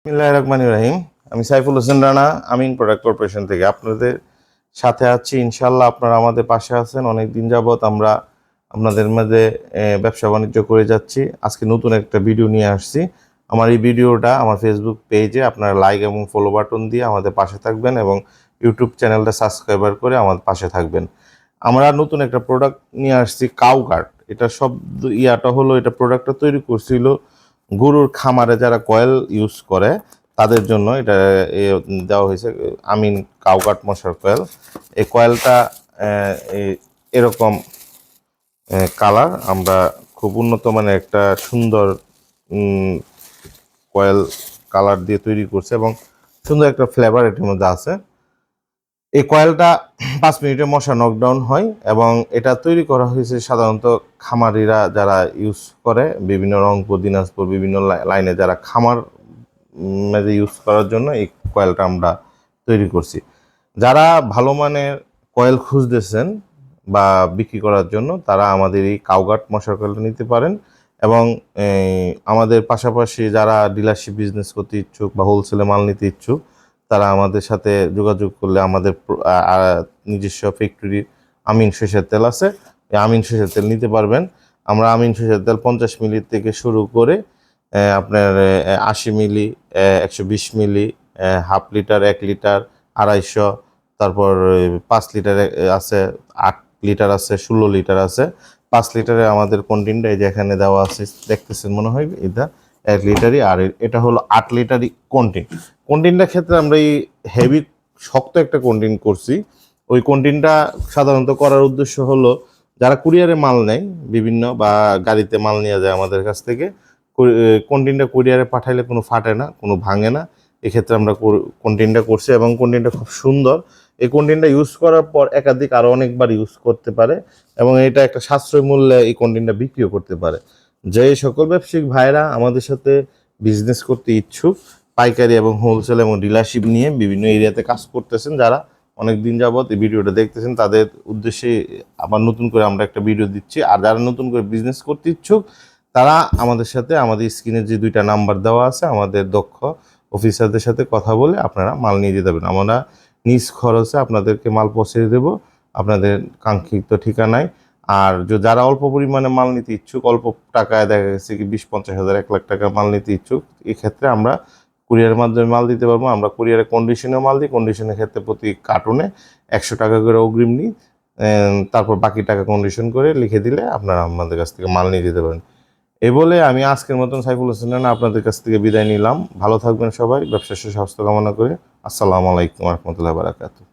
বিসমিল্লাহির রহমানির রহিম। আমি সাইফুল হোসেন রানা, আমিন প্রোডাক্ট কর্পোরেশন থেকে আপনাদের সাথে আছি। ইনশাল্লাহ আপনারা আমাদের পাশে আছেন। অনেক দিন যাবৎ আমরা আপনাদের মাঝে ব্যবসা বাণিজ্য করে যাচ্ছি। আজকে নতুন একটা ভিডিও নিয়ে আসছি। আমার এই ভিডিওটা আমার ফেসবুক পেজে আপনারা লাইক এবং ফলো বাটন দিয়ে আমাদের পাশে থাকবেন এবং ইউটিউব চ্যানেলটা সাবস্ক্রাইবার করে আমাদের পাশে থাকবেন। আমরা নতুন একটা প্রোডাক্ট নিয়ে আসছি, কাউ গার্ড। এটা সব হলো, এটা প্রোডাক্টটা তৈরি করছিল গরুর খামারে যারা কয়েল ইউজ করে তাদের জন্য। এটা দেওয়া হয়েছে আমিন কাউগাট মশার কয়েল। এই কয়েলটা এরকম কালার, আমরা খুব উন্নত মানের একটা সুন্দর কয়েল কালার দিয়ে তৈরি করছে এবং সুন্দর একটা ফ্লেভার এটার মধ্যে আছে। এই কয়েলটা 5 মিনিটে মশা নকডাউন হয় এবং এটা তৈরি করা হয়েছে সাধারণত খামারিরা যারা ইউজ করে বিভিন্ন রংপুর, দিনাজপুর, বিভিন্ন লাইনে যারা খামার ইউজ করার জন্য এই কয়েলটা আমরা তৈরি করছি। যারা ভালো মানের কয়েল খুঁজতেছেন বা বিক্রি করার জন্য তারা আমাদের এই কাউগাট মশার কয়েলটা নিতে পারেন এবং আমাদের পাশাপাশি যারা ডিলারশিপ বিজনেস করতে ইচ্ছুক বা হোলসেলে মাল নিতে ইচ্ছুক তারা আমাদের সাথে যোগাযোগ করলে আমাদের নিজস্ব ফ্যাক্টরি আমিন সরিষার তেল আছে, এই আমিন সরিষার তেল নিতে পারবেন। আমরা আমিন সরিষার তেল 50 মিলি থেকে শুরু করে আপনার 80 মিলি, 120 মিলি, হাফ লিটার, 1 লিটার, 250, তারপর 5 লিটার আছে, 8 লিটার আছে, 16 লিটার আছে। 5 লিটারে আমাদের কন্টেন্টটা এই যে এখানে দেওয়া আছে, দেখতেছেন মনে হয় এটা 1 লিটারই, আর এটা হলো 8 লিটারই কন্টেন্টের ক্ষেত্রে আমরা এই হেভি শক্ত একটা কন্টেন্ট করছি। ওই কন্টেন্টটা সাধারণত করার উদ্দেশ্য হলো যারা কুরিয়ারে মাল নেয় বিভিন্ন বা গাড়িতে মাল নিয়ে যায় আমাদের কাছ থেকে, কন্টেন্টটা কুরিয়ারে পাঠাইলে কোনো ফাটে না, কোনো ভাঙে না। এক্ষেত্রে আমরা কন্টেন্টটা করছি এবং কন্টেন্টটা খুব সুন্দর। এই কন্টেন্টটা ইউজ করার পর একাধিক আরও অনেকবার ইউজ করতে পারে এবং এটা একটা সাশ্রয় মূল্যে এই কন্টেন্টটা বিক্রিও করতে পারে। যে সকল ব্যবসায়িক ভাইরা আমাদের সাথে বিজনেস করতে ইচ্ছুক, পাইকারি এবং হোলসেল এবং ডিলারশিপ নিয়ে বিভিন্ন এরিয়াতে কাজ করতেছেন, যারা অনেক দিন যাবৎ এই ভিডিওটা দেখতেছেন, তাদের উদ্দেশ্যে আবার নতুন করে আমরা একটা ভিডিও দিচ্ছি। আর যারা নতুন করে বিজনেস করতে ইচ্ছুক তারা আমাদের সাথে, আমাদের স্ক্রিনে যে 2টা নাম্বার দেওয়া আছে, আমাদের দক্ষ অফিসারদের সাথে কথা বলে আপনারা মাল নিয়ে যেতে পারেন। আমরা নিজ খরচে আপনাদেরকে মাল পৌঁছে দেবো আপনাদের কাঙ্ক্ষিত ঠিকানায়। আর যারা অল্প পরিমাণে মাল নিতে ইচ্ছুক, অল্প টাকায় দেখা গেছে কি 20-50 হাজার, 1 লাখ টাকা মাল নিতে ইচ্ছুক, এক্ষেত্রে আমরা কুরিয়ারের মাধ্যমে মাল দিতে পারবো। আমরা কুরিয়ারে কন্ডিশনে মাল দিই। কন্ডিশনের ক্ষেত্রে প্রতি কার্টুনে 100 টাকা করে অগ্রিম নিই, তারপর বাকি টাকা কন্ডিশন করে লিখে দিলে আপনারা আমাদের কাছ থেকে মাল নিয়ে যেতে পারেন। এই বলে আমি আজকের মতন সাইফুল হোসেন রানা আপনাদের কাছ থেকে বিদায় নিলাম। ভালো থাকবেন সবাই, ব্যবসা স্বাস্থ্য কামনা করে। আসসালামু আলাইকুম রহমতুল্লাহ বারাকাতুহু।